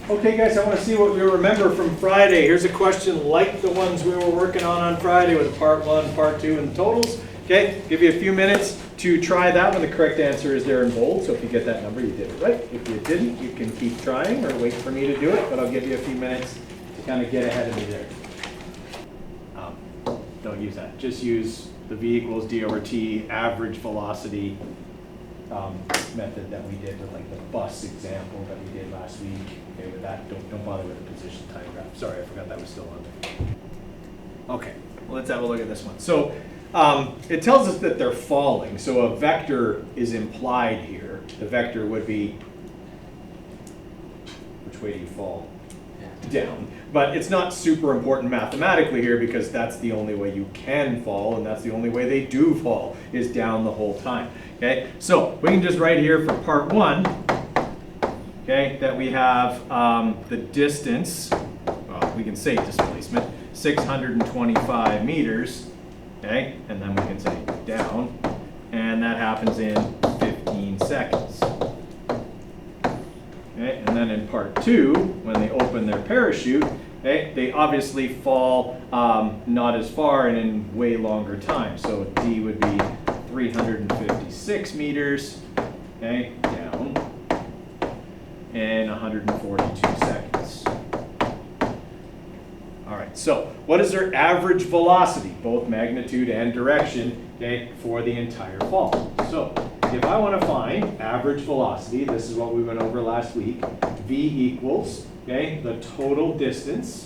Okay guys, I want to see what we remember from Friday. Here's a question like the ones we were working on Friday with part 1, part 2, and the totals. Okay, give you a few minutes to try that one. The correct answer is there in bold, so if you get that number, you did it right. If you didn't, you can keep trying or wait for me to do it, but I'll give you a few minutes to kind of get ahead of me there. Don't use that. Just use the v equals d over t average velocity method that we did with like the bus example that we did last week. Okay, with that, don't bother with the position time graph. Sorry, I forgot that was still on there. Okay, well, let's have a look at this one. So it tells us that they're falling. So a vector is implied here. The vector would be, which way do you fall? Down. But it's not super important mathematically here because that's the only way you can fall, and that's the only way they do fall, is down the whole time. Okay, so we can just write here for part 1, okay, that we have the distance, well, we can say displacement, 625 meters, okay, and then we can say down, and that happens in 15 seconds. Okay, and then in part 2, when they open their parachute, okay, they obviously fall not as far and in way longer time. So D would be 356 meters, okay, down, in 142 seconds. All right, so what is their average velocity, both magnitude and direction, okay, for the entire fall? So if I want to find average velocity, this is what we went over last week, v equals, okay, the total distance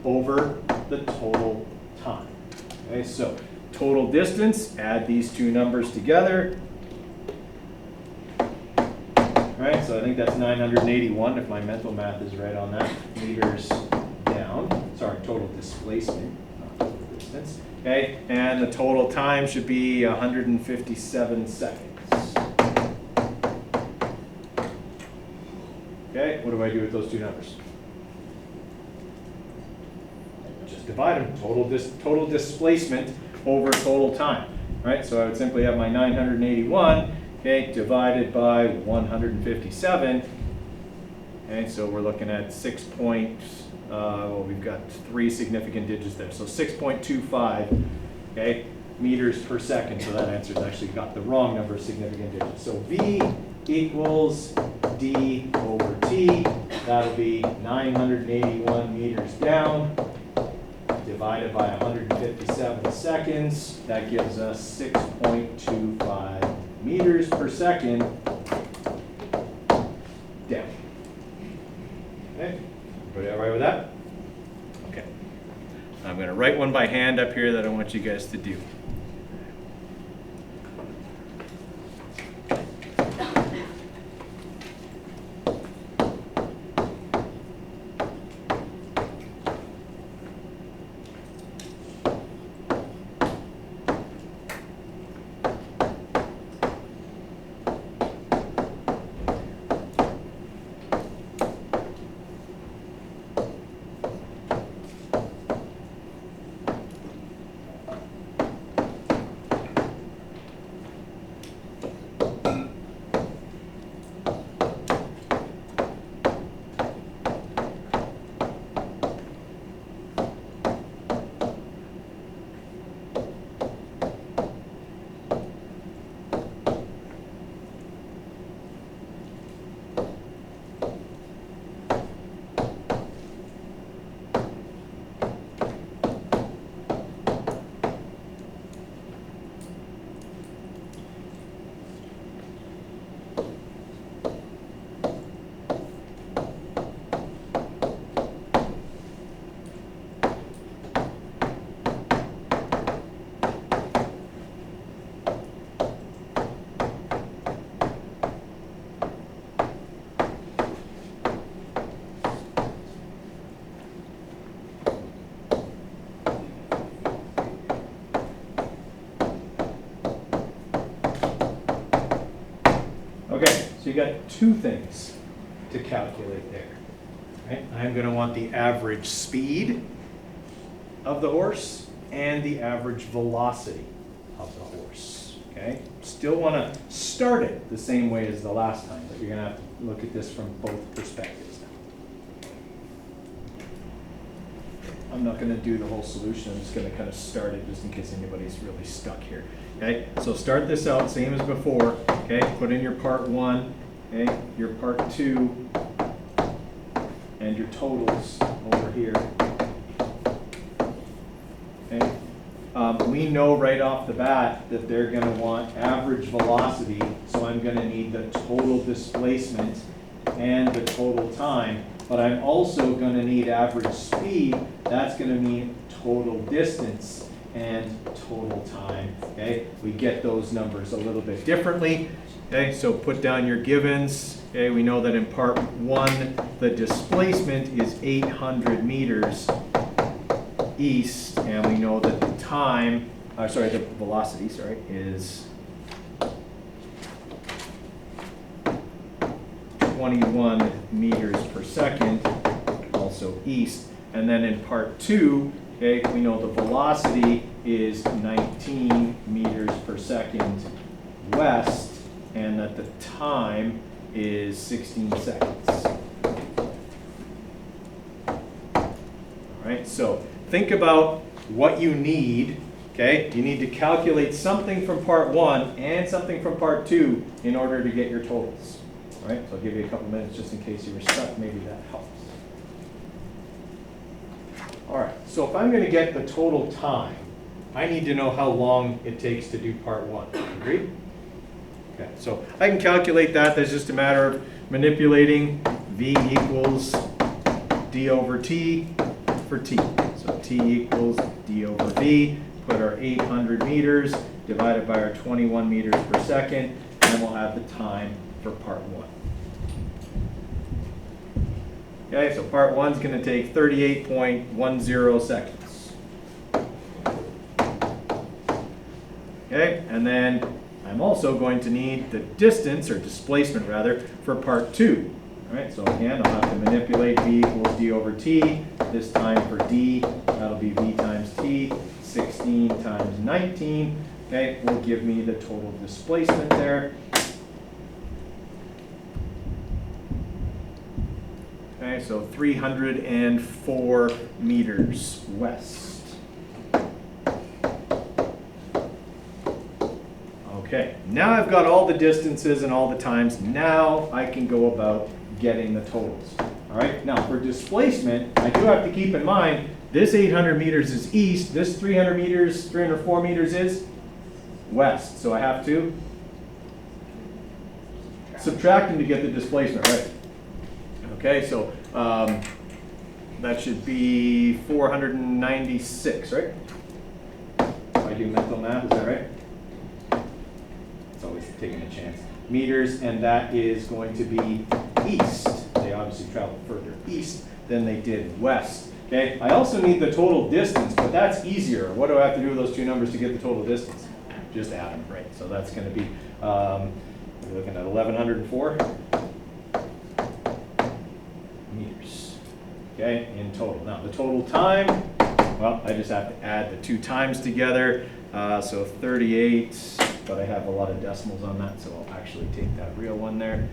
over the total time. Okay, so total distance, add these two numbers together. All right, so I think that's 981 if my mental math is right on that, meters down. Sorry, total displacement, not total distance. Okay, and the total time should be 157 seconds. Okay, what do I do with those two numbers? Just divide them, total displacement over total time. Right, so I would simply have my 981, okay, divided by 157. Okay, so we're looking at well, we've got 3 significant digits there, so 6.25, okay, meters per second. So that answer's actually got the wrong number of significant digits. So V equals D over T. That'll be 981 meters down divided by 157 seconds. That gives us 6.25 meters per second down. Okay. Everybody all right with that? Okay. I'm going to write one by hand up here that I want you guys to do. Okay, so you got 2 things to calculate there. Right? I'm going to want the average speed of the horse and the average velocity of the horse. Okay, still want to start it the same way as the last time, but you're going to have to look at this from both perspectives now. I'm not going to do the whole solution. I'm just going to kind of start it just in case anybody's really stuck here. Okay, so start this out same as before. Okay, put in your part 1, okay, your part 2, and your totals over here. Okay. We know right off the bat that they're going to want average velocity, so I'm going to need the total displacement and the total time, but I'm also going to need average speed. That's going to mean total distance and total time. Okay, we get those numbers a little bit differently. Okay, so put down your givens. Okay, we know that in part 1, the displacement is 800 meters east, and we know that the time, the velocity, is 21 meters per second, also east. And then in part 2, okay, we know the velocity is 19 meters per second west, and that the time is 16 seconds. All right, so think about what you need, okay? You need to calculate something from part 1 and something from part 2 in order to get your totals. All right, so I'll give you a couple minutes just in case you were stuck. Maybe that helps. All right, so if I'm going to get the total time, I need to know how long it takes to do part 1. Agreed? Okay, so I can calculate that. That's just a matter of manipulating V equals D over T for T. So T equals D over V. Put our 800 meters divided by our 21 meters per second, and then we'll have the time for part 1. Okay, so part 1 is going to take 38.10 seconds. Okay, and then I'm also going to need the distance, or displacement rather, for part 2. All right, so again, I'll have to manipulate V equals D over T. This time for D, that'll be V times T. 16 times 19, okay, will give me the total displacement there. Okay, so 304 meters west. Okay, now I've got all the distances and all the times. Now I can go about getting the totals. All right, now for displacement, I do have to keep in mind this 800 meters is east, this 304 meters is west. So I have to subtract them to get the displacement, right? Okay, so that should be 496, right? If I do mental math, is that right? It's always taking a chance. Meters, and that is going to be east. They obviously traveled further east than they did west. Okay, I also need the total distance, but that's easier. What do I have to do with those two numbers to get the total distance? Just add them, right? So that's going to be, we're looking at 1,104 meters, okay, in total. Now the total time, well, I just have to add the two times together. So 38, but I have a lot of decimals on that, so I'll actually take that real one there.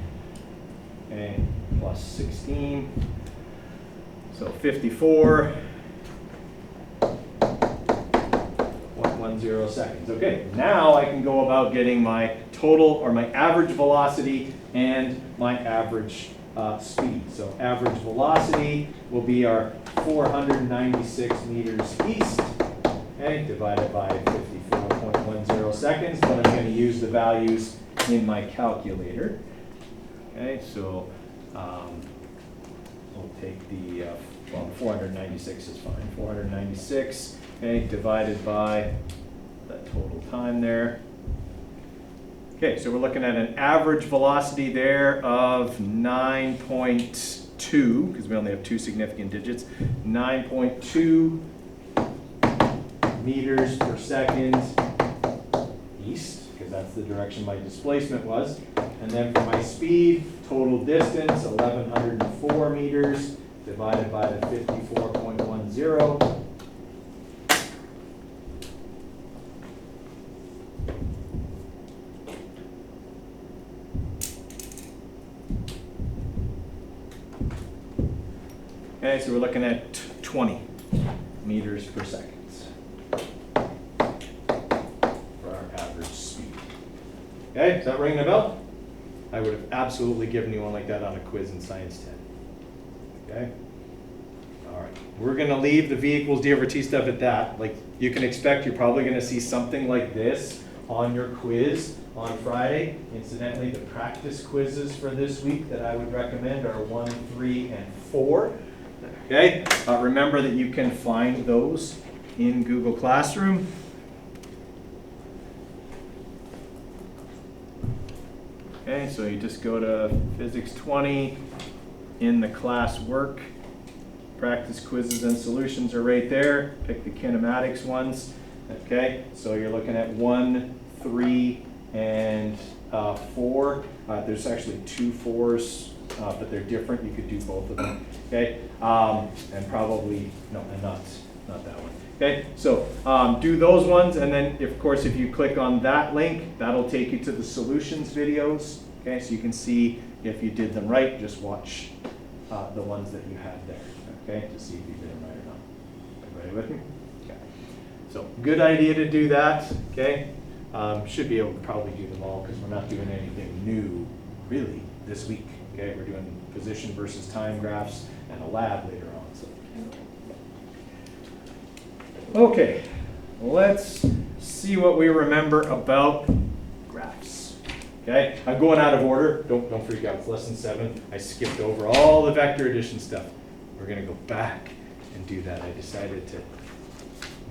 Okay, plus 16. So 54.10 seconds. Okay, now I can go about getting my total, or my average velocity, and my average speed. So average velocity will be our 496 meters east, okay, divided by 54.10 seconds, but I'm going to use the values in my calculator. Okay, so we'll take the, well, 496 is fine. 496, okay, divided by that total time there. Okay, so we're looking at an average velocity there of 9.2, because we only have two significant digits, 9.2 meters per second east, because that's the direction my displacement was. And then for my speed, total distance, 1,104 meters divided by the 54.10. Okay, so we're looking at 20 meters per second for our average speed. Okay, is that ringing a bell? I would have absolutely given you one like that on a quiz in Science 10. Okay? All right, we're gonna leave the V equals D over T stuff at that. Like, you can expect you're probably gonna see something like this on your quiz on Friday. Incidentally, the practice quizzes for this week that I would recommend are 1, 3, and 4. Okay, remember that you can find those in Google Classroom. Okay, so you just go to Physics 20 in the class work. Practice quizzes and solutions are right there. Pick the kinematics ones. Okay, so you're looking at 1, 3, and 4. There's actually 2 4s, but they're different. You could do both of them. Okay, and probably no, and not that one. Okay, so do those ones, and then of course if you click on that link, that'll take you to the solutions videos. Okay, so you can see if you did them right. Just watch the ones that you had there. Okay, to see if you did them right or not. Everybody with me? Okay. So good idea to do that. Okay, should be able to probably do them all because we're not doing anything new really this week. Okay, we're doing position versus time graphs and a lab later on. So. Okay, let's see what we remember about graphs. Okay, I'm going out of order. Don't freak out. It's lesson 7. I skipped over all the vector addition stuff. We're going to go back and do that. I decided to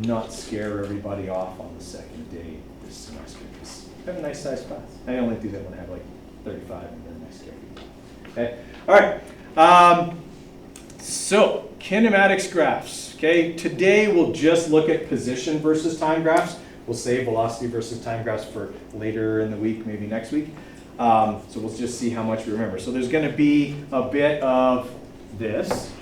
not scare everybody off on the second day this semester because I have a nice sized class. I only do that when I have like 35 and then I scare people. Okay, all right. So kinematics graphs. Okay, today we'll just look at position versus time graphs. We'll save velocity versus time graphs for later in the week, maybe next week. So we'll just see how much we remember. So there's going to be a bit of this.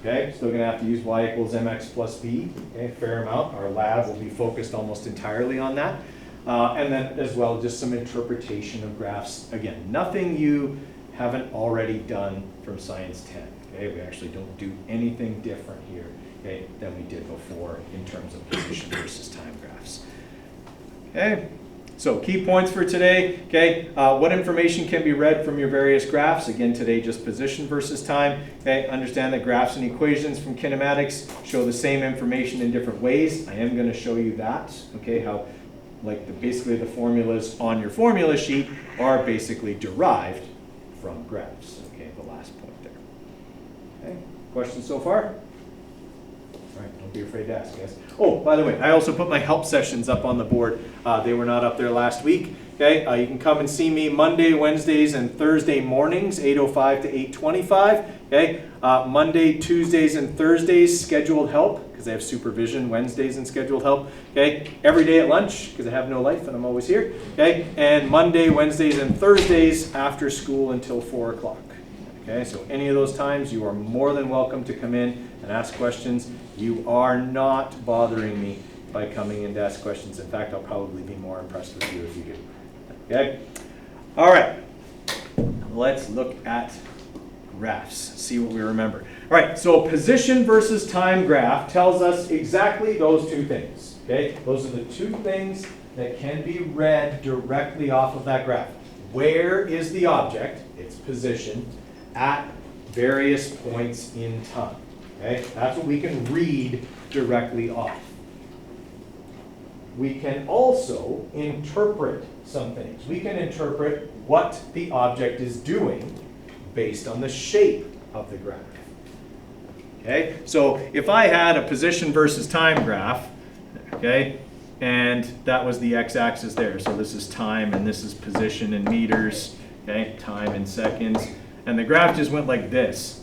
Okay, still going to have to use y equals mx plus b. Okay, fair amount. Our lab will be focused almost entirely on that. And then as well, just some interpretation of graphs. Again, nothing you haven't already done from Science 10. Okay, we actually don't do anything different here, okay, than we did before in terms of position versus time graphs. Okay, so key points for today. Okay, what information can be read from your various graphs? Again, today just position versus time. Okay, understand that graphs and equations from kinematics show the same information in different ways. I am going to show you that. Okay, how basically the formulas on your formula sheet are basically derived from graphs. Okay, the last point there. Okay, questions so far? All right, don't be afraid to ask, guys. Oh, by the way, I also put my help sessions up on the board. They were not up there last week. Okay, you can come and see me Monday, Wednesdays, and Thursday mornings, 8:05 to 8:25. Okay, Monday, Tuesdays, and Thursdays, scheduled help, because I have supervision Wednesdays and scheduled help. Okay, every day at lunch, because I have no life and I'm always here. Okay, and Monday, Wednesdays, and Thursdays after school until 4 o'clock. Okay, so any of those times, you are more than welcome to come in and ask questions. You are not bothering me by coming in to ask questions. In fact, I'll probably be more impressed with you if you do. Okay? All right. Let's look at graphs, see what we remember. All right, so a position versus time graph tells us exactly those two things. Okay? Those are the two things that can be read directly off of that graph. Where is the object, its position, at various points in time? Okay? That's what we can read directly off. We can also interpret some things. We can interpret what the object is doing based on the shape of the graph. Okay? So if I had a position versus time graph, okay, and that was the x-axis there. So this is time and this is position in meters, okay, time in seconds. And the graph just went like this.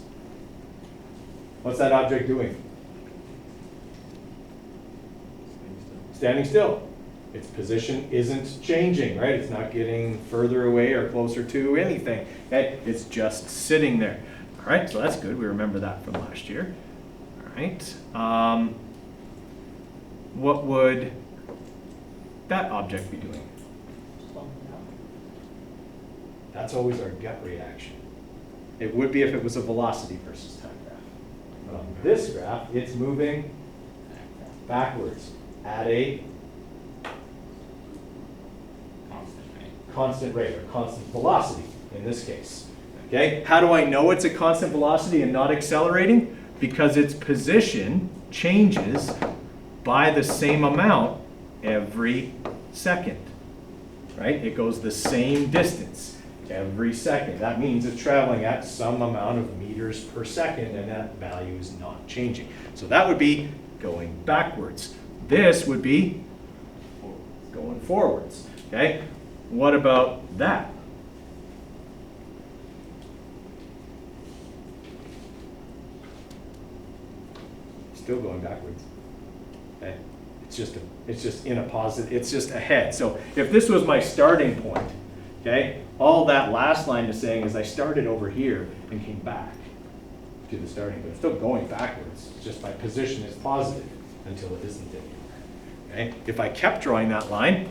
What's that object doing? Standing still. Its position isn't changing, right? It's not getting further away or closer to anything. Okay? It's just sitting there. All right, so that's good. We remember that from last year. All right. What would that object be doing? That's always our gut reaction. It would be if it was a velocity versus time graph. But on this graph, it's moving backwards at a constant rate or constant velocity in this case. Okay, how do I know it's a constant velocity and not accelerating? Because its position changes by the same amount every second, right? It goes the same distance every second. That means it's traveling at some amount of meters per second, and that value is not changing. So that would be going backwards. This would be going forwards, okay? What about that? Still going backwards. Okay? It's just in a positive, it's just ahead. So if this was my starting point, okay, all that last line is saying is I started over here and came back to the starting point. I'm still going backwards. It's just my position is positive until it isn't anymore. Okay? If I kept drawing that line,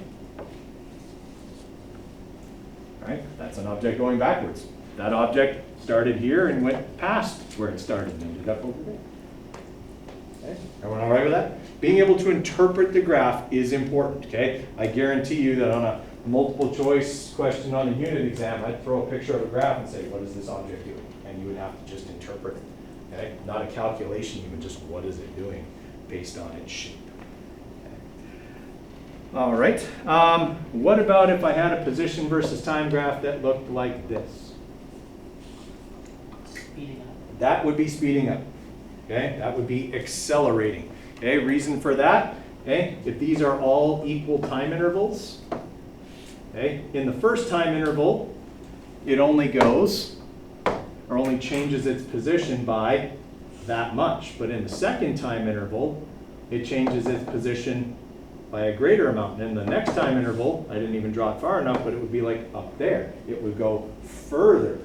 right, that's an object going backwards. That object started here and went past where it started and ended up over there. Okay? Everyone all right with that? Being able to interpret the graph is important, okay? I guarantee you that on a multiple choice question on a unit exam, I'd throw a picture of a graph and say, what is this object doing? And you would have to just interpret it, okay? Not a calculation, even just what is it doing based on its shape. Okay. All right, what about if I had a position versus time graph that looked like this? Speeding up. That would be speeding up. Okay, that would be accelerating. Okay, reason for that, okay, if these are all equal time intervals, okay, in the first time interval, it only goes, or only changes its position by that much. But in the second time interval, it changes its position by a greater amount. And in the next time interval, I didn't even draw it far enough, but it would be like up there. It would go further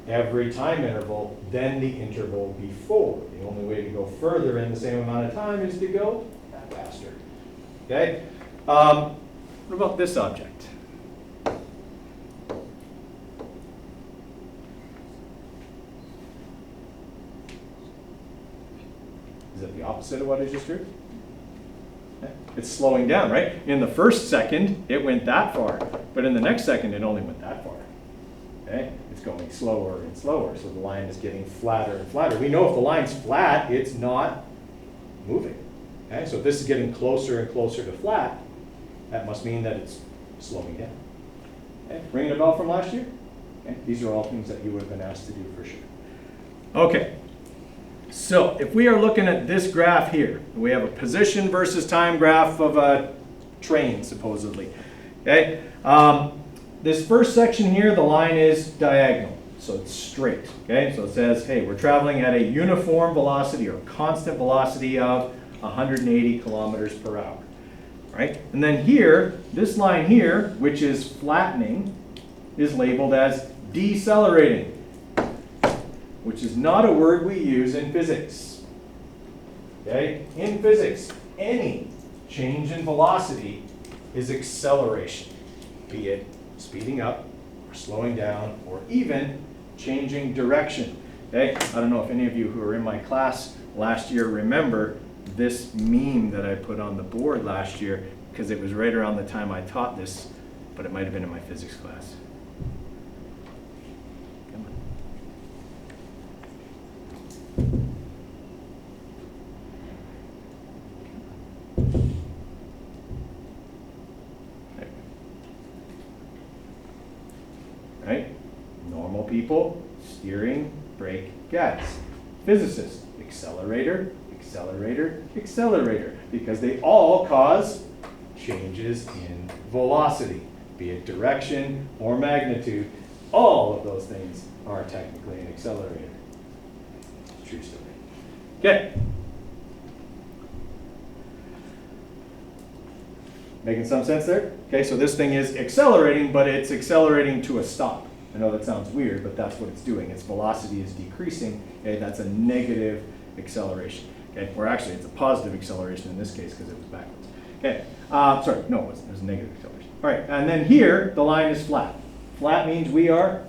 every time interval than the interval before. The only way to go further in the same amount of time is to go faster. Okay? What about this object? Is that the opposite of what I just drew? Okay. It's slowing down, right? In the first second, it went that far, but in the next second, it only went that far. Okay? It's going slower and slower, so the line is getting flatter and flatter. We know if the line's flat, it's not moving. Okay? So if this is getting closer and closer to flat, that must mean that it's slowing down. Okay? Ringing a bell from last year? Okay? These are all things that you would have been asked to do for sure. Okay, so if we are looking at this graph here, we have a position versus time graph of a train, supposedly. Okay? This first section here, the line is diagonal, so it's straight, okay? So it says, hey, we're traveling at a uniform velocity or constant velocity of 180 kilometers per hour, right? And then here, this line here, which is flattening, is labeled as decelerating, which is not a word we use in physics, okay? In physics, any change in velocity is acceleration, be it speeding up, or slowing down, or even changing direction. Okay? I don't know if any of you who were in my class last year remember this meme that I put on the board last year, because it was right around the time I taught this, but it might have been in my physics class. Come on. Right? Normal people, steering, brake, gas. Physicists, accelerator, accelerator, accelerator, because they all cause changes in velocity, be it direction or magnitude. All of those things are technically an accelerator. True story. Okay. Making some sense there? Okay, so this thing is accelerating, but it's accelerating to a stop. I know that sounds weird, but that's what it's doing. Its velocity is decreasing. Okay, that's a negative acceleration. Okay, or actually it's a positive acceleration in this case because it was backwards. Okay, sorry, no, it wasn't. It was a negative acceleration. All right, and then here the line is flat. Flat means we are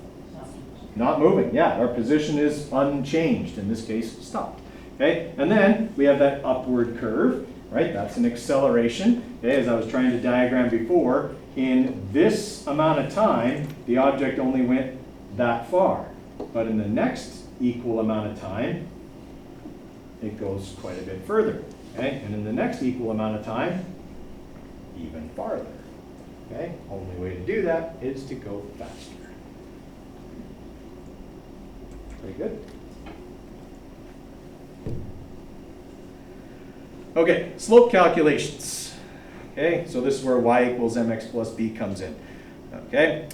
not moving. Yeah, our position is unchanged, in this case, stopped. Okay, and then we have that upward curve, right? That's an acceleration. Okay, as I was trying to diagram before, in this amount of time, the object only went that far. But in the next equal amount of time, it goes quite a bit further. Okay, and in the next equal amount of time, even farther. Okay, only way to do that is to go faster. Very good. Okay, slope calculations. Okay, so this is where y equals mx plus b comes in. Okay,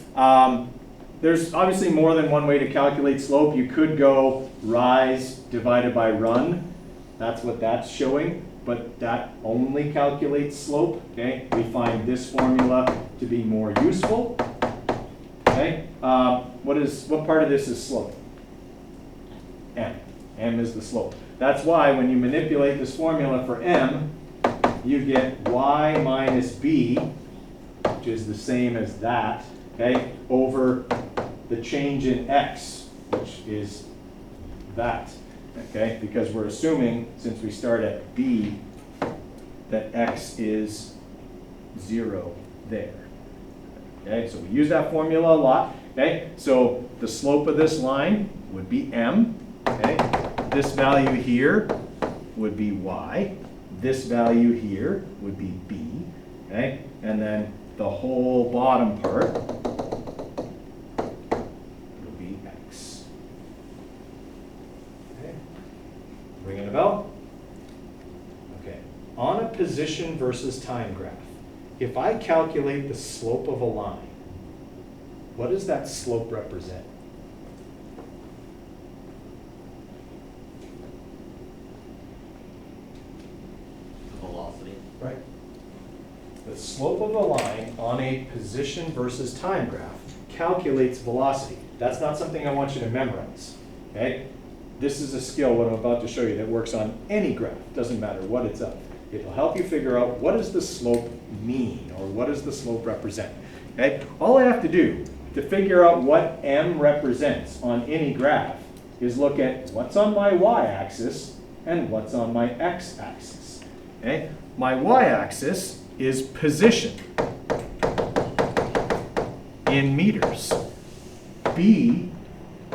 there's obviously more than one way to calculate slope. You could go rise divided by run. That's what that's showing, but that only calculates slope. Okay, we find this formula to be more useful. Okay, what part of this is slope? M. M is the slope. That's why when you manipulate this formula for m, you get y minus b, which is the same as that, okay, over the change in x, which is that, okay, because we're assuming, since we start at b, that x is 0 there. Okay, so we use that formula a lot. Okay, so the slope of this line would be m. Okay, this value here would be y. This value here would be b. Okay, and then the whole bottom part would be x. Okay, ringing a bell? Okay, on a position versus time graph, if I calculate the slope of a line, what does that slope represent? Velocity. Right. The slope of a line on a position versus time graph calculates velocity. That's not something I want you to memorize. Okay? This is a skill, what I'm about to show you, that works on any graph. Doesn't matter what it's of. It'll help you figure out what does the slope mean, or what does the slope represent. Okay? All I have to do to figure out what m represents on any graph is look at what's on my y-axis and what's on my x-axis. Okay? My y-axis is position in meters. B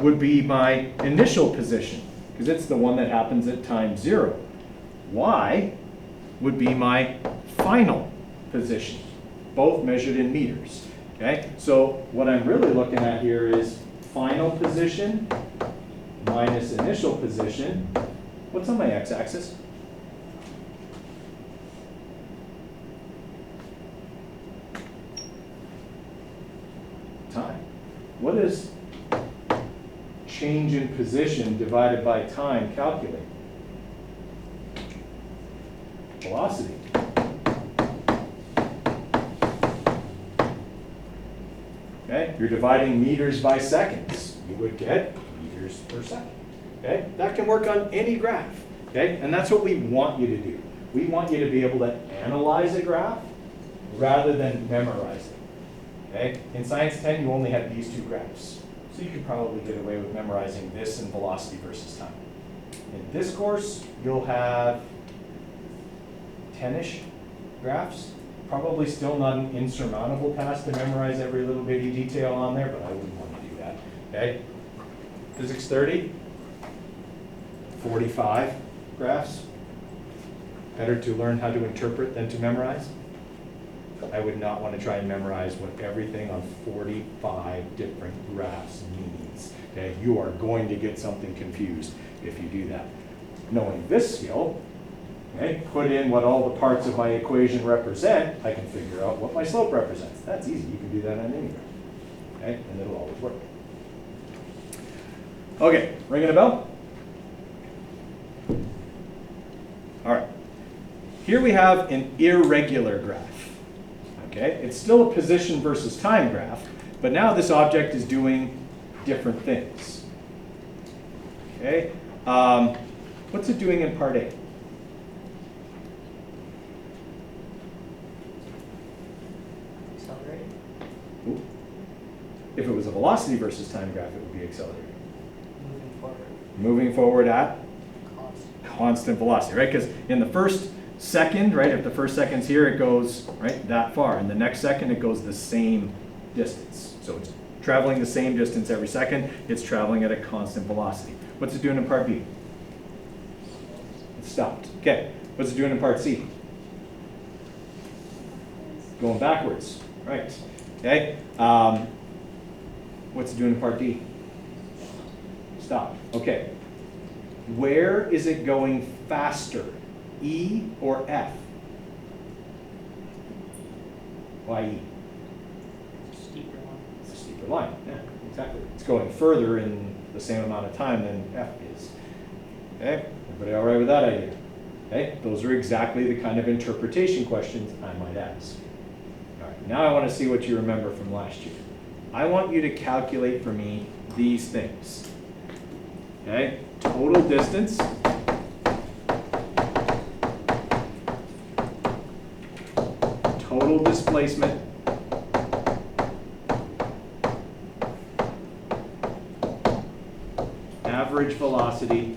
would be my initial position, because it's the one that happens at time 0. Y would be my final position, both measured in meters. Okay, so what I'm really looking at here is final position minus initial position. What's on my x-axis? Time. What is change in position divided by time calculate? Velocity. Okay, you're dividing meters by seconds. You would get meters per second. Okay, that can work on any graph. Okay, and that's what we want you to do. We want you to be able to analyze a graph rather than memorize it. Okay, in Science 10, you only have these two graphs. So you could probably get away with memorizing this and velocity versus time. In this course, you'll have 10-ish graphs. Probably still not an insurmountable task to memorize every little bitty detail on there, but I wouldn't want to do that. Okay? Physics 30, 45 graphs. Better to learn how to interpret than to memorize. I would not want to try and memorize what everything on 45 different graphs means. Okay? You are going to get something confused if you do that. Knowing this skill, okay, put in what all the parts of my equation represent, I can figure out what my slope represents. That's easy. You can do that on any graph. Okay? And it'll always work. Okay, ringing a bell? All right. Here we have an irregular graph. Okay? It's still a position versus time graph, but now this object is doing different things. Okay? What's it doing in part A? Accelerating. Ooh. If it was a velocity versus time graph, it would be accelerating. Moving forward. Moving forward at Constant. constant velocity, right? Because in the first second, right, if the first second's here, it goes, right, that far. And the next second, it goes the same distance. So it's traveling the same distance every second. It's traveling at a constant velocity. What's it doing in part B? It stopped. Okay. What's it doing in part C? Going backwards, right? Okay. What's it doing in part D? Stop. Okay. Where is it going faster, E or F? Why E? Steeper one. It's a steeper line. Yeah, exactly. It's going further in the same amount of time than F is. Okay. Everybody all right with that idea? Okay. Those are exactly the kind of interpretation questions I might ask. All right. Now I want to see what you remember from last year. I want you to calculate for me these things. Okay, total distance, total displacement, average velocity,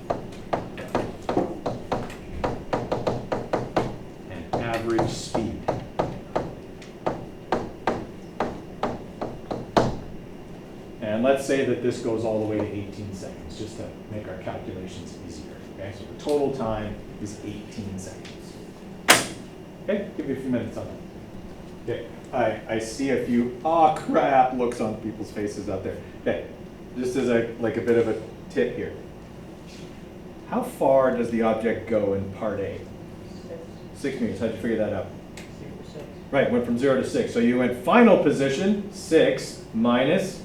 and average speed. And let's say that this goes all the way to 18 seconds, just to make our calculations easier. Okay, so the total time is 18 seconds. Okay, give me a few minutes on that. Okay, I see a few "oh crap" looks on people's faces out there. Okay, just as a bit of a tip here. How far does the object go in part A? 6 meters. How'd you figure that out? 6. Right, went from 0 to 6. So you went final position 6 minus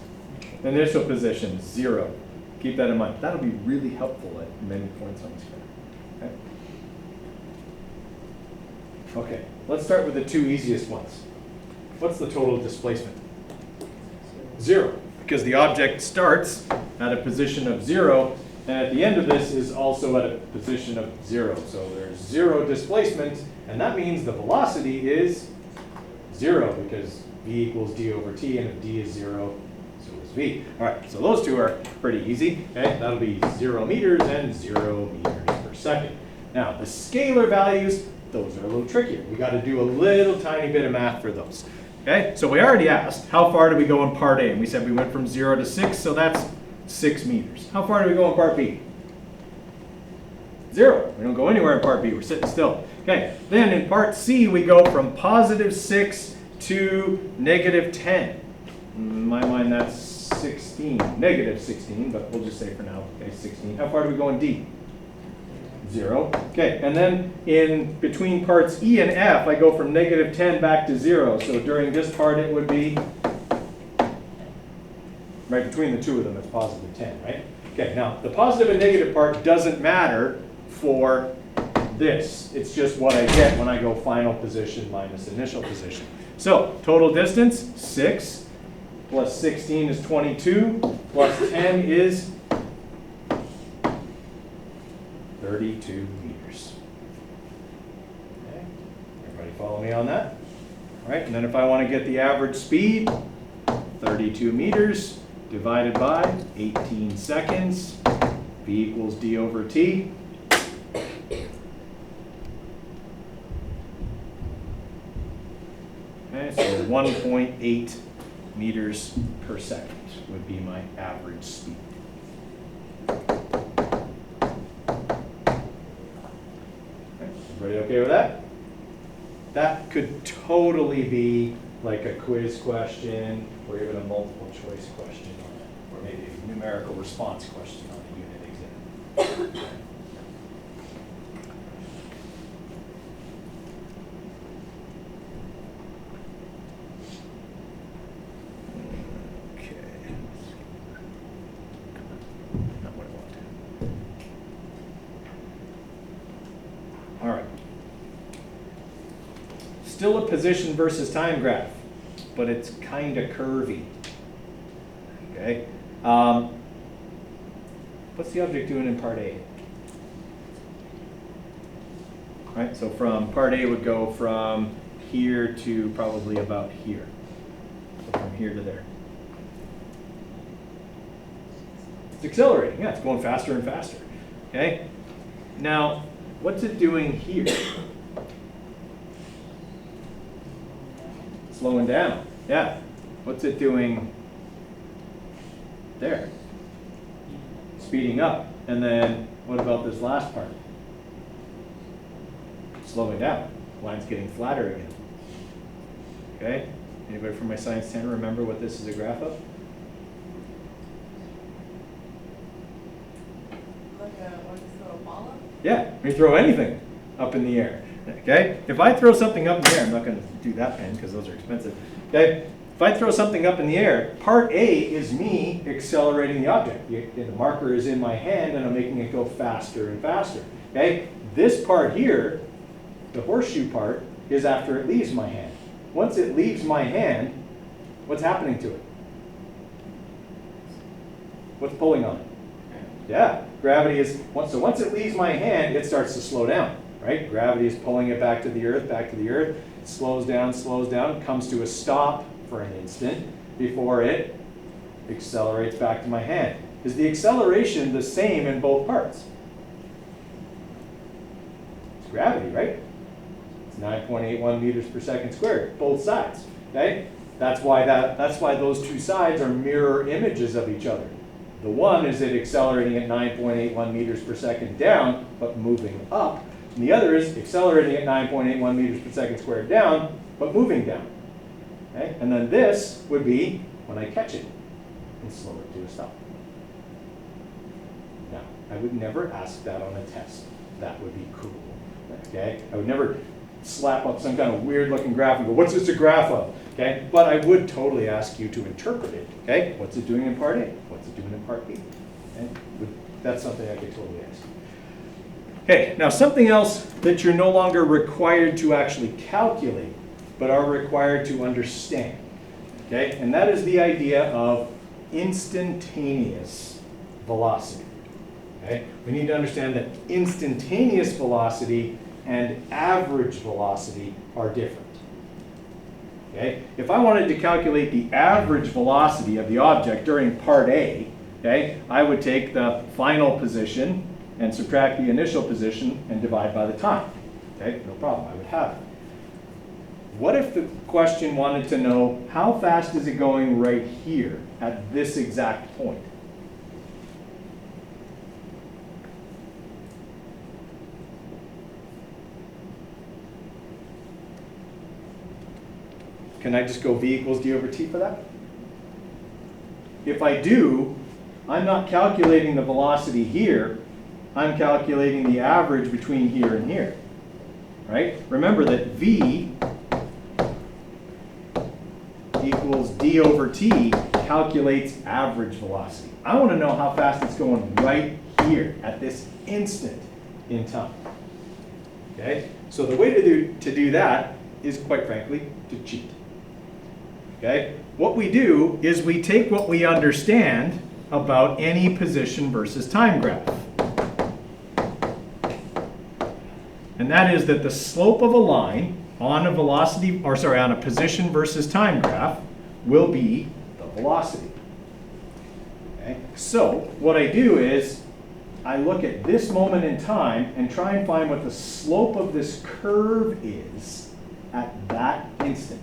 initial position, 0. Keep that in mind. That'll be really helpful at many points on the screen. Okay? Okay, let's start with the two easiest ones. What's the total displacement? 0, because the object starts at a position of 0, and at the end of this is also at a position of 0. So there's 0 displacement, and that means the velocity is 0, because v equals d over t, and if d is 0, so is v. All right, so those two are pretty easy. Okay, that'll be 0 meters and 0 meters per second. Now, the scalar values, those are a little trickier. We got to do a little tiny bit of math for those. Okay, so we already asked, how far do we go in part A? And we said we went from 0 to 6, so that's 6 meters. How far do we go in part B? 0. We don't go anywhere in part B. We're sitting still. Okay, then in part C, we go from positive 6 to negative 10. In my mind, that's 16, negative 16, but we'll just say for now, okay, 16. How far do we go in D? 0. Okay, and then in between parts E and F, I go from negative 10 back to 0. So during this part, it would be, right between the two of them, it's positive 10, right? Okay, now the positive and negative part doesn't matter for this. It's just what I get when I go final position minus initial position. So total distance, 6, plus 16 is 22, plus 10 is 32 meters. Okay, everybody follow me on that? All right, and then if I want to get the average speed, 32 meters divided by 18 seconds, v equals d over t. Okay, so 1.8 meters per second would be my average speed. Everybody okay with that? That could totally be like a quiz question or even a multiple choice question on it, or maybe a numerical response question on a unit exam. Okay. Not what I want. All right. Still a position versus time graph, but it's kind of curvy. Okay. What's the object doing in part A? Right, so from part A would go from here to probably about here. So from here to there. It's accelerating, yeah, it's going faster and faster, okay? Now, what's it doing here? Slowing down, yeah. What's it doing there? Speeding up. And then what about this last part? Slowing down. Line's getting flatter again. Okay? Anybody from my Science 10 remember what this is a graph of? Like a, what is it, a ball up? Yeah, we throw anything up in the air. Okay? If I throw something up in the air, I'm not going to do that pen because those are expensive. Okay? If I throw something up in the air, part A is me accelerating the object. The marker is in my hand and I'm making it go faster and faster. Okay? This part here, the horseshoe part, is after it leaves my hand. Once it leaves my hand, what's happening to it? What's pulling on it? Yeah, gravity is, so once it leaves my hand, it starts to slow down, right? Gravity is pulling it back to the earth, it slows down, comes to a stop for an instant before it accelerates back to my hand. Is the acceleration the same in both parts? It's gravity, right? It's 9.81 meters per second squared, both sides, okay? That's why those two sides are mirror images of each other. The one is it accelerating at 9.81 meters per second down, but moving up. And the other is accelerating at 9.81 meters per second squared down, but moving down. Okay? And then this would be when I catch it and slow it to a stop. Now, I would never ask that on a test. That would be cool. Okay? I would never slap up some kind of weird looking graph and go, what's this a graph of? Okay? But I would totally ask you to interpret it. Okay? What's it doing in part A? What's it doing in part B? Okay? That's something I could totally ask. Okay, now something else that you're no longer required to actually calculate, but are required to understand. Okay? And that is the idea of instantaneous velocity. Okay? We need to understand that instantaneous velocity and average velocity are different. Okay? If I wanted to calculate the average velocity of the object during part A, okay, I would take the final position and subtract the initial position and divide by the time. Okay? No problem, I would have it. What if the question wanted to know how fast is it going right here at this exact point? Can I just go v equals d over t for that? If I do, I'm not calculating the velocity here, I'm calculating the average between here and here, right? Remember that v equals d over t calculates average velocity. I want to know how fast it's going right here at this instant in time. Okay? So the way to do that is, quite frankly, to cheat. Okay? What we do is we take what we understand about any position versus time graph. And that is that the slope of a line on a velocity, or sorry, on a position versus time graph will be the velocity. Okay? So what I do is I look at this moment in time and try and find what the slope of this curve is at that instant.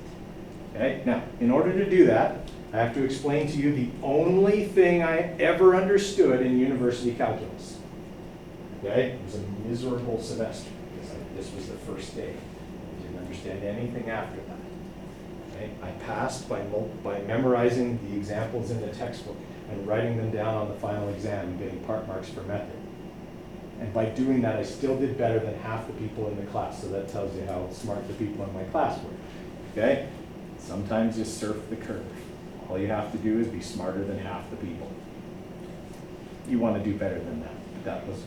Okay? Now, in order to do that, I have to explain to you the only thing I ever understood in university calculus. Okay? It was a miserable semester because this was the first day. I didn't understand anything after that. Okay? I passed by memorizing the examples in the textbook and writing them down on the final exam and getting part marks for method. And by doing that, I still did better than half the people in the class. So that tells you how smart the people in my class were. Okay? Sometimes you surf the curve. All you have to do is be smarter than half the people. You want to do better than that. But that was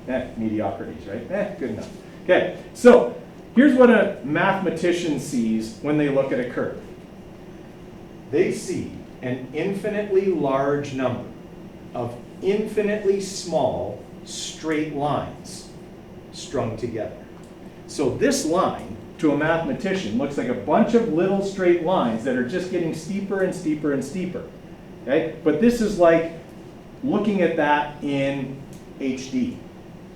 like, mediocrities, right? Good enough. Okay, so here's what a mathematician sees when they look at a curve. They see an infinitely large number of infinitely small straight lines strung together. So this line, to a mathematician, looks like a bunch of little straight lines that are just getting steeper and steeper and steeper. Okay? But this is like looking at that in HD.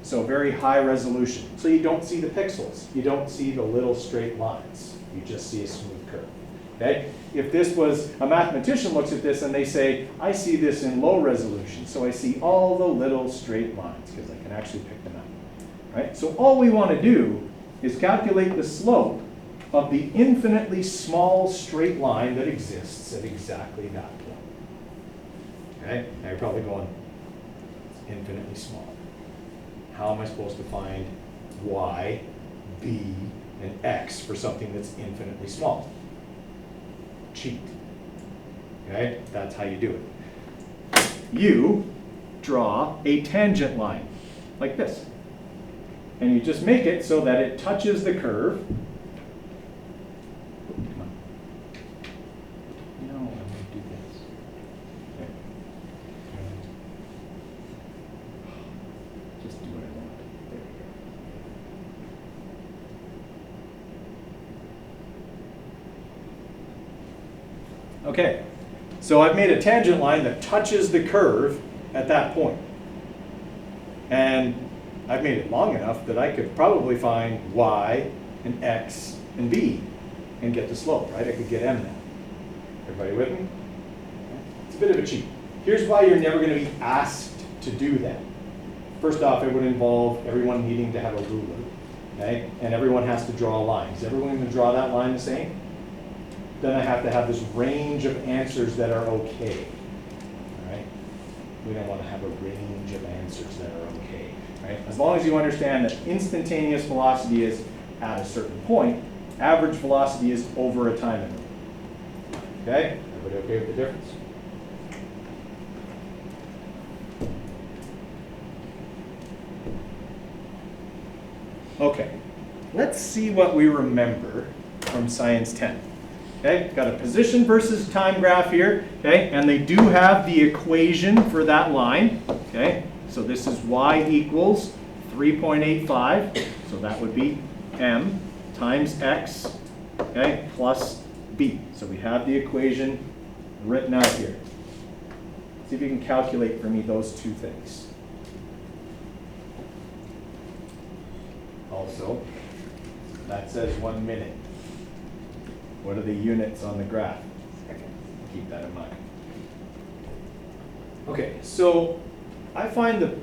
So very high resolution. So you don't see the pixels. You don't see the little straight lines. You just see a smooth curve. Okay? If this was, a mathematician looks at this and they say, I see this in low resolution. So I see all the little straight lines because I can actually pick them out. Right? So all we want to do is calculate the slope of the infinitely small straight line that exists at exactly that point. Okay? Now you're probably going, it's infinitely small. How am I supposed to find y, b, and x for something that's infinitely small? Cheat. Okay? That's how you do it. You draw a tangent line like this. And you just make it so that it touches the curve. Come on. No, I'm going to do this. Okay. Just do what I want. There we go. Okay, so I've made a tangent line that touches the curve at that point. And I've made it long enough that I could probably find y and x and b and get the slope, right? I could get m now. Everybody with me? It's a bit of a cheat. Here's why you're never going to be asked to do that. First off, it would involve everyone needing to have a ruler, okay? And everyone has to draw a line. Is everyone going to draw that line the same? Then I have to have this range of answers that are okay, all right? We don't want to have a range of answers that are okay, right? As long as you understand that instantaneous velocity is at a certain point, average velocity is over a time interval. Okay? Everybody okay with the difference? Okay, let's see what we remember from Science 10. Okay, got a position versus time graph here, okay, and they do have the equation for that line, okay, so this is y equals 3.85, so that would be m times x, okay, plus b. So we have the equation written out here. See if you can calculate for me those two things. Also, that says 1 minute. What are the units on the graph? Keep that in mind. Okay, so I find the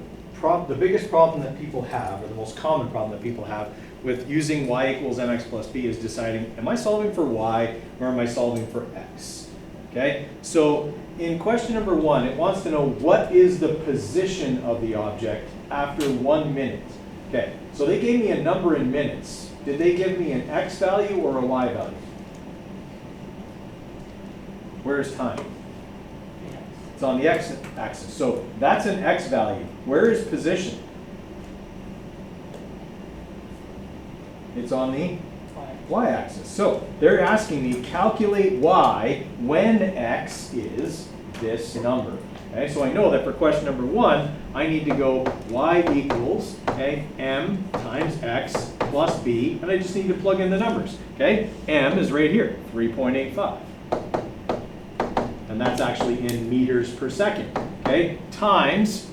biggest problem that people have, or the most common problem that people have with using y equals mx plus b is deciding, am I solving for y or am I solving for x? Okay, so in question number 1, it wants to know what is the position of the object after 1 minute. Okay, so they gave me a number in minutes. Did they give me an x value or a y value? Where is time? It's on the x-axis. So that's an x value. Where is position? It's on the y-axis. So they're asking me calculate y when x is this number. Okay, so I know that for question number 1, I need to go y equals, okay, m times x plus b, and I just need to plug in the numbers. Okay, m is right here, 3.85. And that's actually in meters per second, okay? Times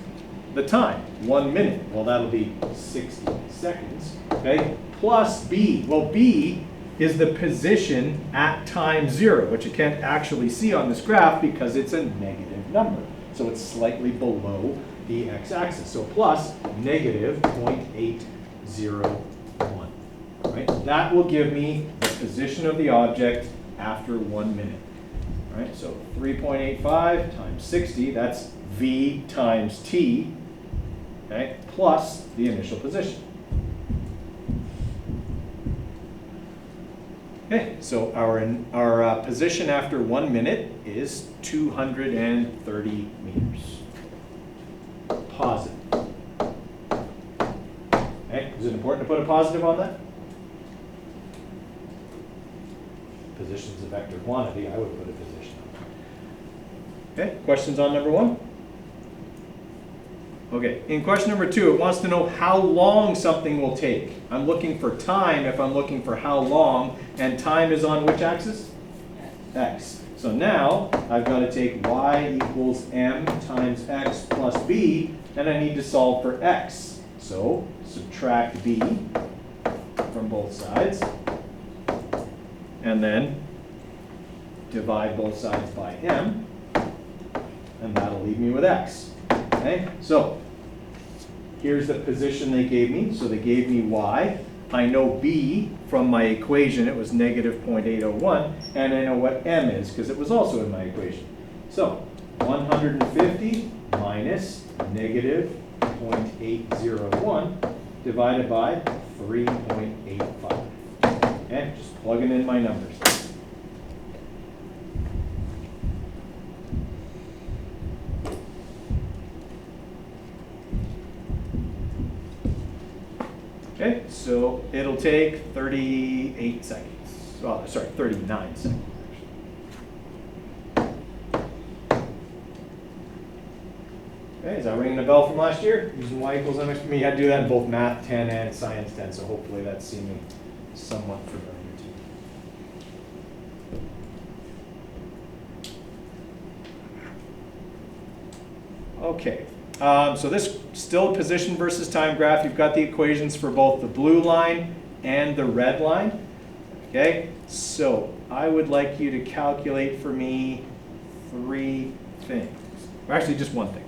the time, 1 minute. Well, that'll be 60 seconds, okay? Plus b. Well, b is the position at time 0, which you can't actually see on this graph because it's a negative number. So it's slightly below the x-axis. So plus negative 0.801, right? That will give me the position of the object after 1 minute. Right, so 3.85 times 60, that's v times t, okay, plus the initial position. Okay, so our position after 1 minute is 230 meters. Positive. Okay, is it important to put a positive on that? Position's a vector quantity, I would put a position on. Okay, questions on number 1? Okay, in question number 2, it wants to know how long something will take. I'm looking for time if I'm looking for how long, and time is on which axis? X. So now I've got to take y equals m times x plus b, and I need to solve for x. So subtract b from both sides, and then divide both sides by m, and that'll leave me with x. Okay, so here's the position they gave me. So they gave me y. I know b from my equation, it was negative 0.801, and I know what m is because it was also in my equation. So 150 minus negative 0.801 divided by 3.85. Okay, just plugging in my numbers. Okay, so it'll take 38 seconds. Oh, sorry, 39 seconds. Okay, is that ringing a bell from last year? Using y equals mx for me, you had to do that in both math 10 and science 10, so hopefully that's seeming somewhat familiar to you. Okay. So this still a position versus time graph. You've got the equations for both the blue line and the red line. Okay, so I would like you to calculate for me 3 things. Or actually, just one thing.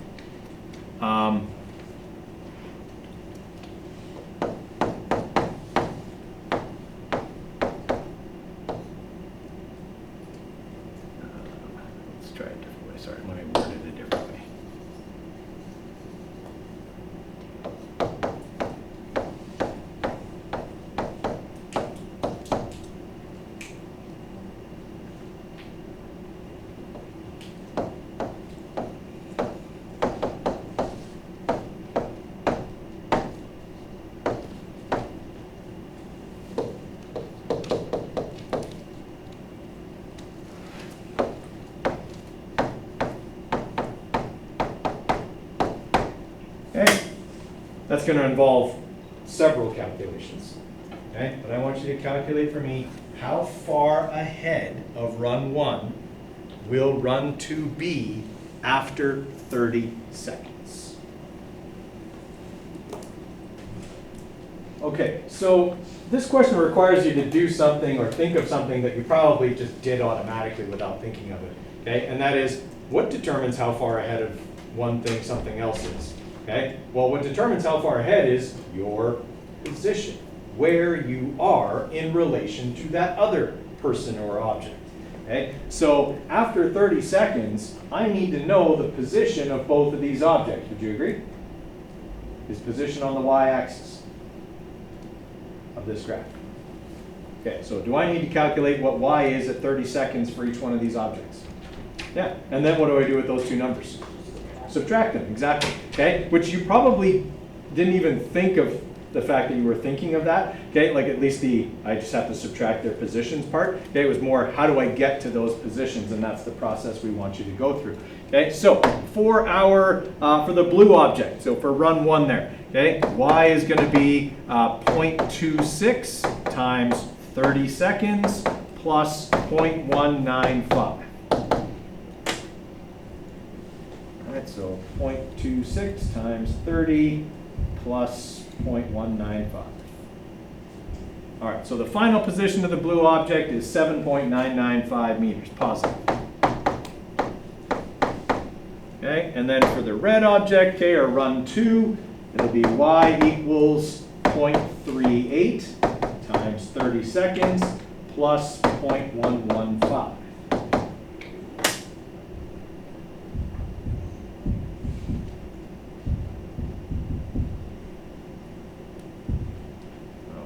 Let's try a different way. Sorry, let me word it a different way. Okay, that's going to involve several calculations. Okay, but I want you to calculate for me how far ahead of run 1 will run 2 be after 30 seconds. Okay, so this question requires you to do something or think of something that you probably just did automatically without thinking of it. Okay, and that is what determines how far ahead of one thing something else is. Okay, well, what determines how far ahead is your position, where you are in relation to that other person or object. Okay, so after 30 seconds, I need to know the position of both of these objects. Would you agree? His position on the y-axis of this graph. Okay, so do I need to calculate what y is at 30 seconds for each one of these objects? Yeah, and then what do I do with those two numbers? Subtract them, exactly. Okay, which you probably didn't even think of the fact that you were thinking of that. Okay, like at least I just have to subtract their positions part. Okay, it was more how do I get to those positions, and that's the process we want you to go through. Okay, so for the blue object, so for run 1 there, okay, y is going to be 0.26 times 30 seconds plus 0.195. All right, so 0.26 times 30 plus 0.195. All right, so the final position of the blue object is 7.995 meters, positive. Okay, and then for the red object, okay, or run 2, it'll be y equals 0.38 times 30 seconds plus 0.115.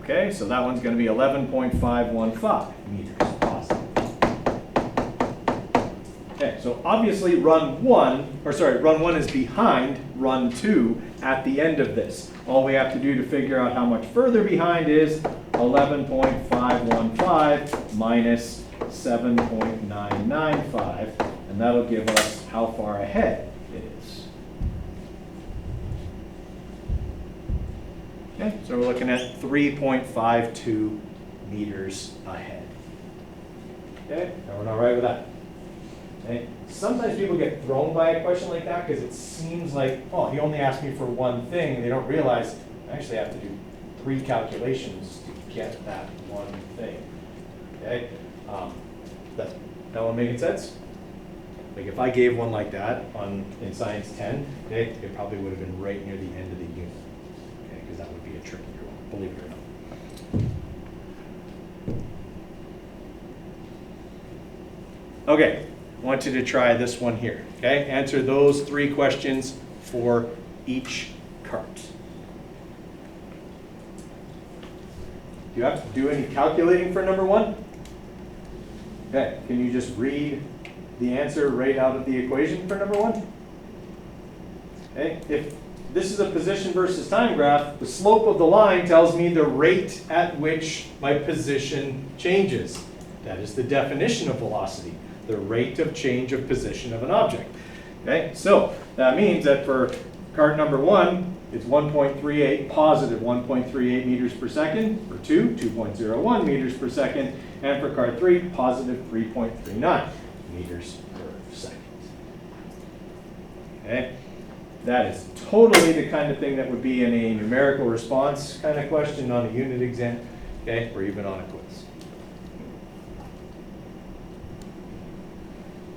Okay, so that one's going to be 11.515 meters positive. Okay, so obviously run 1 is behind run 2 at the end of this. All we have to do to figure out how much further behind is 11.515 minus 7.995, and that'll give us how far ahead it is. Okay, so we're looking at 3.52 meters ahead. Okay, everyone all right with that? Okay? Sometimes people get thrown by a question like that because it seems like, oh, he only asked me for one thing, and they don't realize I actually have to do 3 calculations to get that one thing. Okay? That one making sense? Like if I gave one like that in Science 10, okay, it probably would have been right near the end of the unit. Okay, because that would be a trickier one, believe it or not. Okay, I want you to try this one here. Okay, answer those 3 questions for each cart. Do you have to do any calculating for number 1? Okay, can you just read the answer right out of the equation for number 1? Okay, if this is a position versus time graph, the slope of the line tells me the rate at which my position changes. That is the definition of velocity, the rate of change of position of an object. Okay, so that means that for cart number 1, it's 1.38, positive 1.38 meters per second. For 2, 2.01 meters per second. And for cart 3, positive 3.39 meters per second. Okay, that is totally the kind of thing that would be in a numerical response kind of question on a unit exam, okay, or even on a quiz.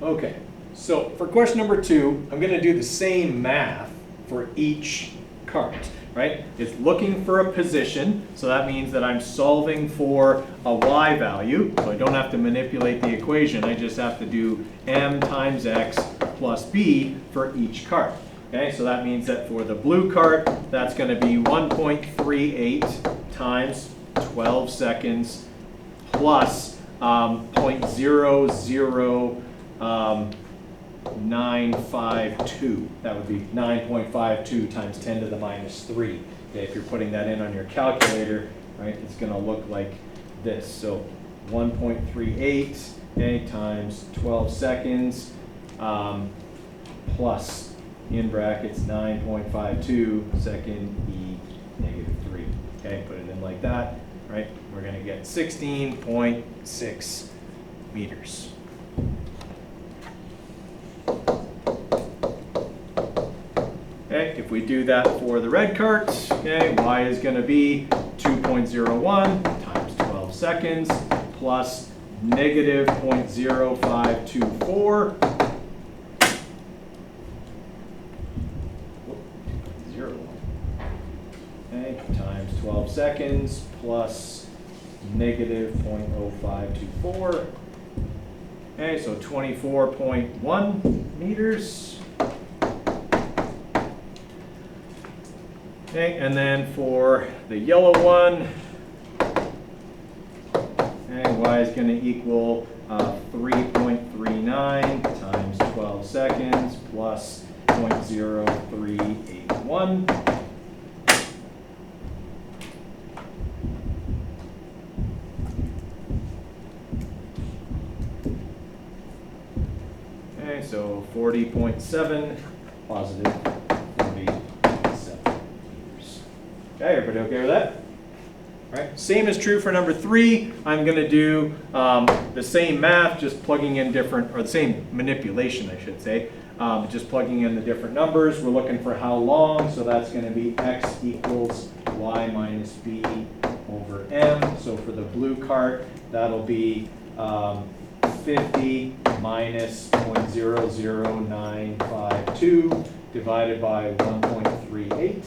Okay, so for question number 2, I'm going to do the same math for each cart, right? It's looking for a position, so that means that I'm solving for a y value, so I don't have to manipulate the equation, I just have to do m times x plus b for each cart. Okay, so that means that for the blue cart, that's going to be 1.38 times 12 seconds plus 0.00952. That would be 9.52 times 10 to the minus 3. Okay, if you're putting that in on your calculator, right, it's going to look like this. So 1.38 okay, times 12 seconds plus in brackets 9.52 second e negative 3. Okay, put it in like that, right? We're going to get 16.6 meters. Okay, if we do that for the red cart, okay, y is going to be 2.01 times 12 seconds plus negative 0.0524. Okay, times 12 seconds plus negative 0.0524. Okay, so 24.1 meters. Okay, and then for the yellow one, okay, y is going to equal 3.39 times 12 seconds plus 0.0381. Okay, so 40.7, positive 40.7 meters. Okay, everybody okay with that? All right, same is true for number 3. I'm going to do the same math, just plugging in different, or the same manipulation, I should say, just plugging in the different numbers. We're looking for how long, so that's going to be x equals y minus b over m. So for the blue cart, that'll be 50 minus 0.00952 divided by 1.38.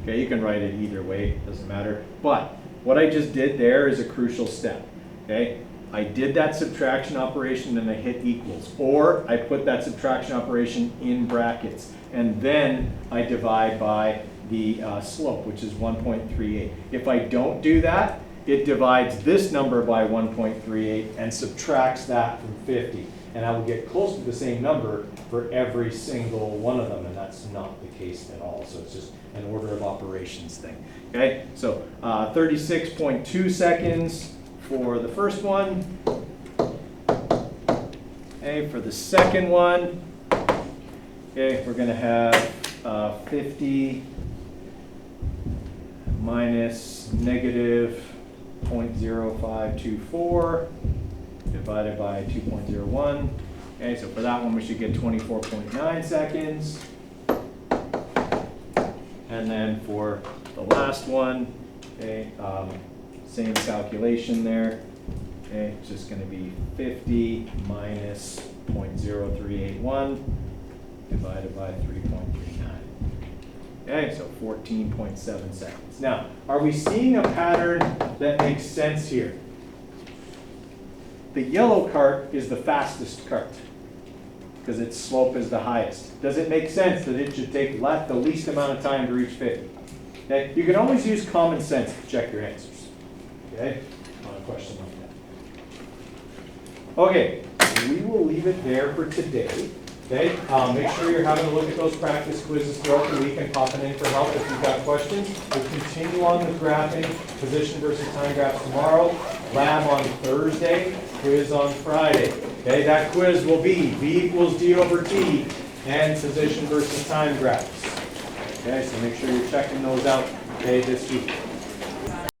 Okay, you can write it either way, doesn't matter. But what I just did there is a crucial step. Okay, I did that subtraction operation and I hit equals, or I put that subtraction operation in brackets, and then I divide by the slope, which is 1.38. If I don't do that, it divides this number by 1.38 and subtracts that from 50. And I will get close to the same number for every single one of them, and that's not the case at all. So it's just an order of operations thing. Okay, so 36.2 seconds for the first one. Okay, for the second one, okay, we're going to have 50 minus negative 0.0524 divided by 2.01. Okay, so for that one, we should get 24.9 seconds. And then for the last one, okay, same calculation there. Okay, it's just going to be 50 minus 0.0381 divided by 3.39. Okay, so 14.7 seconds. Now, are we seeing a pattern that makes sense here? The yellow cart is the fastest cart because its slope is the highest. Does it make sense that it should take the least amount of time to reach 50? Okay, you can always use common sense to check your answers. Okay, on a question like that. Okay, we will leave it there for today. Okay, make sure you're having a look at those practice quizzes throughout the week and popping in for help if you've got questions. We'll continue on with graphing, position versus time graphs tomorrow, lab on Thursday, quiz on Friday. Okay, that quiz will be V equals D over T and position versus time graphs. Okay, so make sure you're checking those out, okay, this week.